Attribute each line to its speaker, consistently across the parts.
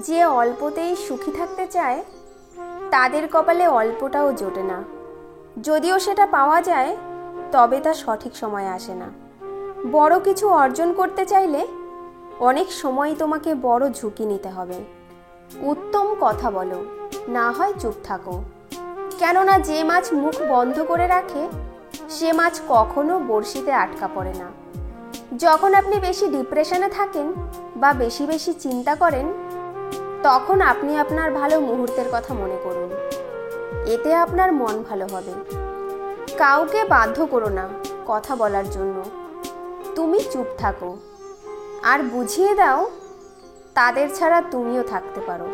Speaker 1: যে অল্পতেই সুখী থাকতে চায় তাদের কপালে অল্পটাও জোটে না। যদিও সেটা পাওয়া যায় তবে তা সঠিক সময়ে আসে না। বড় কিছু অর্জন করতে চাইলে অনেক সময় তোমাকে বড় ঝুঁকি নিতে হবে। উত্তম কথা বলো, না হয় চুপ থাকো। কেননা যে মাছ মুখ বন্ধ করে রাখে সে মাছ কখনো বড়শিতে আটকা পড়ে না। যখন আপনি বেশি ডিপ্রেশনে থাকেন বা বেশি বেশি চিন্তা করেন তখন আপনি আপনার ভালো মুহূর্তের কথা মনে করুন। এতে আপনার মন ভালো হবে। কাউকে বাধ্য করো না কথা বলার জন্য। তুমি চুপ থাকো আর বুঝিয়ে দাও তাদের ছাড়া তুমিও থাকতে পারো।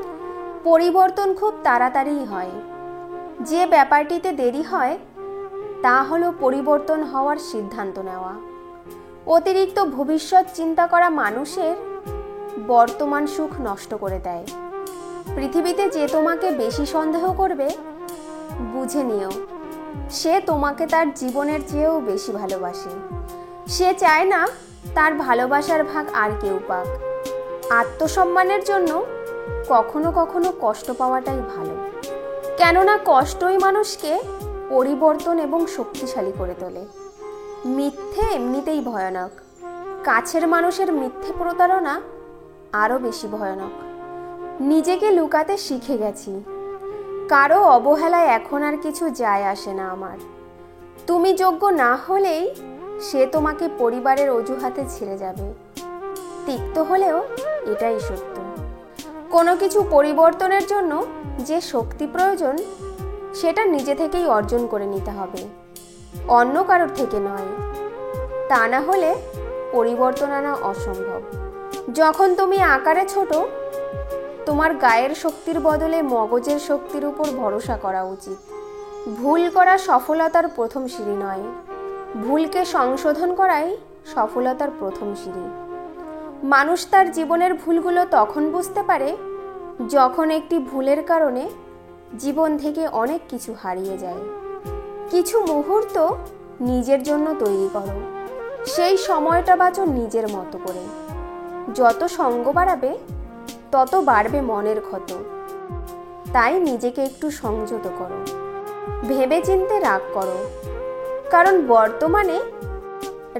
Speaker 1: পরিবর্তন খুব তাড়াতাড়িই হয়। যে ব্যাপারটিতে দেরি হয় তা হলো পরিবর্তন হওয়ার সিদ্ধান্ত নেওয়া। অতিরিক্ত ভবিষ্যৎ চিন্তা করা মানুষের বর্তমান সুখ নষ্ট করে দেয়। পৃথিবীতে যে তোমাকে বেশি সন্দেহ করবে বুঝে নিও সে তোমাকে তার জীবনের চেয়েও বেশি ভালোবাসে। সে চায় না তার ভালোবাসার ভাগ আর কেউ পাক। আত্মসম্মানের জন্য কখনো কখনো কষ্ট পাওয়াটাই ভালো, কেননা কষ্টই মানুষকে পরিবর্তন এবং শক্তিশালী করে তোলে। মিথ্যে এমনিতেই ভয়ানক, কাছের মানুষের মিথ্যে প্রতারণা আরও বেশি ভয়ানক। নিজেকে লুকাতে শিখে গেছি। কারো অবহেলায় এখন আর কিছু যায় আসে না আমার। তুমি যোগ্য না হলেই সে তোমাকে পরিবারের অজুহাতে ছেড়ে যাবে। তিক্ত হলেও এটাই সত্য। কোনো কিছু পরিবর্তনের জন্য যে শক্তি প্রয়োজন সেটা নিজে থেকেই অর্জন করে নিতে হবে, অন্য কারোর থেকে নয়। তা না হলে পরিবর্তন আনা অসম্ভব। যখন তুমি আকারে ছোট তোমার গায়ের শক্তির বদলে মগজের শক্তির উপর ভরসা করা উচিত। ভুল করা সফলতার প্রথম সিঁড়ি নয়, ভুলকে সংশোধন করাই সফলতার প্রথম সিঁড়ি। মানুষ তার জীবনের ভুলগুলো তখন বুঝতে পারে যখন একটি ভুলের কারণে জীবন থেকে অনেক কিছু হারিয়ে যায়। কিছু মুহূর্ত নিজের জন্য তৈরি করো, সেই সময়টা বাঁচো নিজের মতো করে। যত সঙ্গ বাড়াবে তত বাড়বে মনের ক্ষত। তাই নিজেকে একটু সংযত করো, ভেবেচিন্তে রাগ করো। কারণ বর্তমানে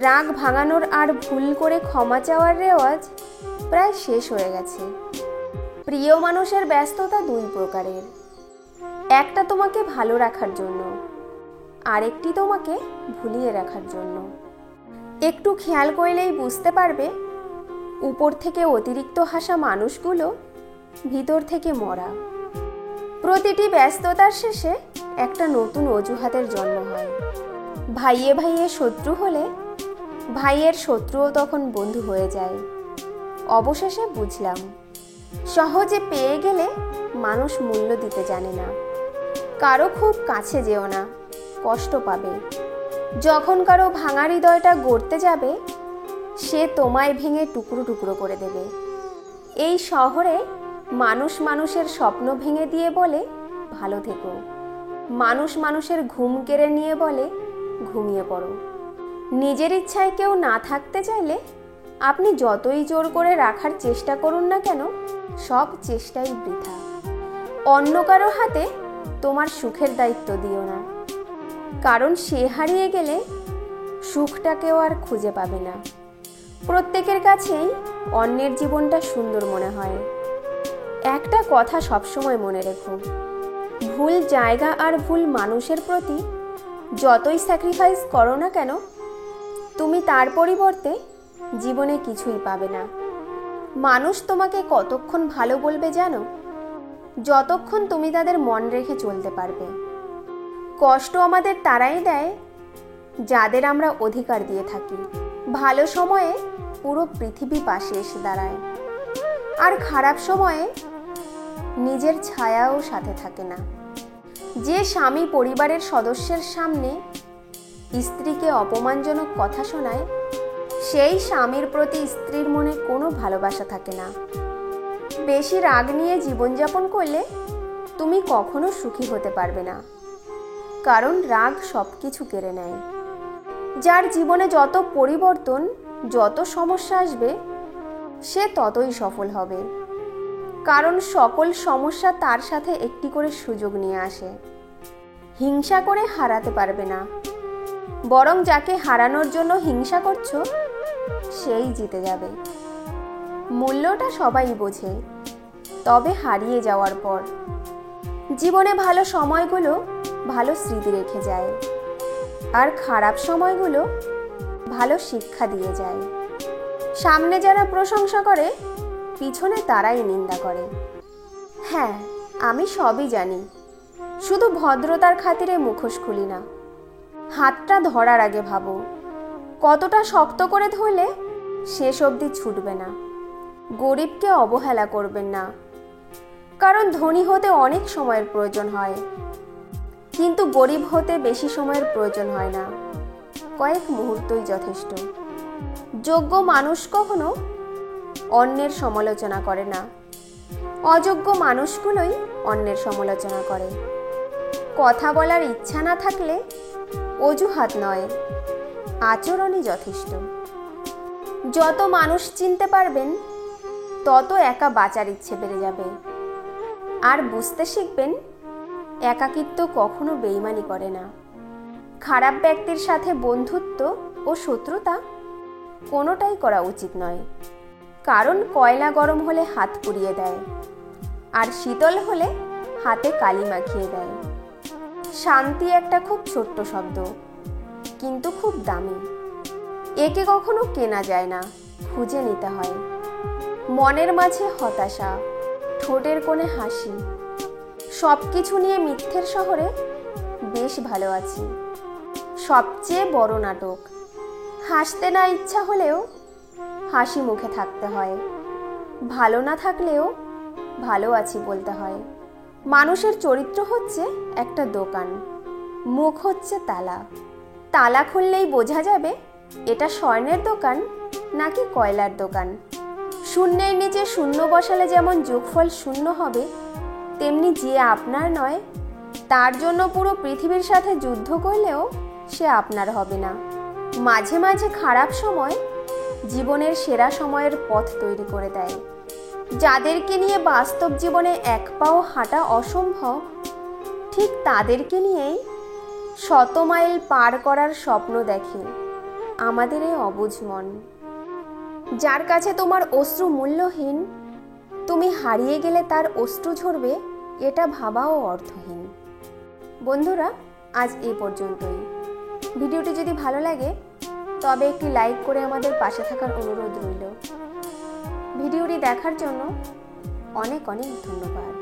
Speaker 1: রাগ ভাঙানোর আর ভুল করে ক্ষমা চাওয়ার রেওয়াজ প্রায় শেষ হয়ে গেছে। প্রিয় মানুষের ব্যস্ততা দুই প্রকারের, একটা তোমাকে ভালো রাখার জন্য, আরেকটি তোমাকে ভুলিয়ে রাখার জন্য। একটু খেয়াল করলেই বুঝতে পারবে উপর থেকে অতিরিক্ত হাসা মানুষগুলো ভিতর থেকে মরা। প্রতিটি ব্যস্ততার শেষে একটা নতুন অজুহাতের জন্ম হয়। ভাইয়ে ভাইয়ে শত্রু হলে ভাইয়ের শত্রুও তখন বন্ধু হয়ে যায়। অবশেষে বুঝলাম সহজে পেয়ে গেলে মানুষ মূল্য দিতে জানে না। কারো খুব কাছে যেও না, কষ্ট পাবে। যখন কারো ভাঙা হৃদয়টা গড়তে যাবে সে তোমায় ভেঙে টুকরো টুকরো করে দেবে। এই শহরে মানুষ মানুষের স্বপ্ন ভেঙে দিয়ে বলে ভালো থেকো, মানুষ মানুষের ঘুম কেড়ে নিয়ে বলে ঘুমিয়ে পড়ো। নিজের ইচ্ছায় কেউ না থাকতে চাইলে আপনি যতই জোর করে রাখার চেষ্টা করুন না কেন সব চেষ্টাই বৃথা। অন্য কারো হাতে তোমার সুখের দায়িত্ব দিও না, কারণ সে হারিয়ে গেলে সুখটা কেউ আর খুঁজে পাবে না। প্রত্যেকের কাছেই অন্যের জীবনটা সুন্দর মনে হয়। একটা কথা সবসময় মনে রেখো, ভুল জায়গা আর ভুল মানুষের প্রতি যতই স্যাক্রিফাইস করো না কেন তুমি তার পরিবর্তে জীবনে কিছুই পাবে না। মানুষ তোমাকে কতক্ষণ ভালো বলবে জানো? যতক্ষণ তুমি তাদের মন রেখে চলতে পারবে। কষ্ট আমাদের তারাই দেয় যাদের আমরা অধিকার দিয়ে থাকি। ভালো সময়ে পুরো পৃথিবী পাশে এসে দাঁড়ায়, আর খারাপ সময়ে নিজের ছায়াও সাথে থাকে না। যে স্বামী পরিবারের সদস্যের সামনে স্ত্রীকে অপমানজনক কথা শোনায় সেই স্বামীর প্রতি স্ত্রীর মনে কোনো ভালোবাসা থাকে না। বেশি রাগ নিয়ে জীবনযাপন করলে তুমি কখনো সুখী হতে পারবে না, কারণ রাগ সব কিছু কেড়ে নেয়। যার জীবনে যত পরিবর্তন, যত সমস্যা আসবে সে ততই সফল হবে। কারণ সকল সমস্যা তার সাথে একটি করে সুযোগ নিয়ে আসে। হিংসা করে হারাতে পারবে না, বরং যাকে হারানোর জন্য হিংসা করছো সেই জিতে যাবে। মূল্যটা সবাই বোঝে, তবে হারিয়ে যাওয়ার পর। জীবনে ভালো সময়গুলো ভালো স্মৃতি রেখে যায়, আর খারাপ সময়গুলো ভালো শিক্ষা দিয়ে যায়। সামনে যারা প্রশংসা করে, পিছনে তারাই নিন্দা করে। হ্যাঁ, আমি সবই জানি, শুধু ভদ্রতার খাতিরে মুখোশ খুলি না। হাতটা ধরার আগে ভাবো, কতটা শক্ত করে ধরলে শেষ অবধি ছুটবে না। গরিবকে অবহেলা করবেন না, কারণ ধনী হতে অনেক সময়ের প্রয়োজন হয়, কিন্তু গরিব হতে বেশি সময়ের প্রয়োজন হয় না, কয়েক মুহূর্তই যথেষ্ট। যোগ্য মানুষ কখনো অন্যের সমালোচনা করে না, অযোগ্য মানুষগুলোই অন্যের সমালোচনা করে। কথা বলার ইচ্ছা না থাকলে অজুহাত নয়, আচরণই যথেষ্ট। যত মানুষ চিনতে পারবেন, তত একা বাঁচার ইচ্ছে বেড়ে যাবে। আর বুঝতে শিখবেন, একাকিত্ব কখনো বেইমানি করে না। খারাপ ব্যক্তির সাথে বন্ধুত্ব ও শত্রুতা কোনোটাই করা উচিত নয়, কারণ কয়লা গরম হলে হাত পুড়িয়ে দেয়, আর শীতল হলে হাতে কালি মাখিয়ে দেয়। শান্তি একটা খুব ছোট্ট শব্দ, কিন্তু খুব দামি। একে কখনো কেনা যায় না, খুঁজে নিতে হয়। মনের মাঝে হতাশা, ঠোঁটের কোণে হাসি, সব কিছু নিয়ে মিথ্যের শহরে বেশ ভালো আছি। সবচেয়ে বড় নাটক, হাসতে না ইচ্ছা হলেও হাসি মুখে থাকতে হয়, ভালো না থাকলেও ভালো আছি বলতে হয়। মানুষের চরিত্র হচ্ছে একটা দোকান, মুখ হচ্ছে তালা। তালা খুললেই বোঝা যাবে এটা স্বর্ণের দোকান নাকি কয়লার দোকান। শূন্যের নিচে শূন্য বসালে যেমন যোগফল শূন্য হবে, তেমনি যে আপনার নয় তার জন্য পুরো পৃথিবীর সাথে যুদ্ধ করলেও সে আপনার হবে না। মাঝে মাঝে খারাপ সময় জীবনের সেরা সময়ের পথ তৈরি করে দেয়। যাদেরকে নিয়ে বাস্তব জীবনে এক পাও হাঁটা অসম্ভব, ঠিক তাদেরকে নিয়েই 100 মাইল পার করার স্বপ্ন দেখে আমাদের এই অবুঝ মন। যার কাছে তোমার অশ্রু মূল্যহীন, তুমি হারিয়ে গেলে তার অশ্রু ঝরবে, এটা ভাবাও অর্থহীন। বন্ধুরা, আজ এই পর্যন্তই। ভিডিওটি যদি ভালো লাগে তবে একটি লাইক করে আমাদের পাশে থাকার অনুরোধ রইল। ভিডিওটি দেখার জন্য অনেক অনেক ধন্যবাদ।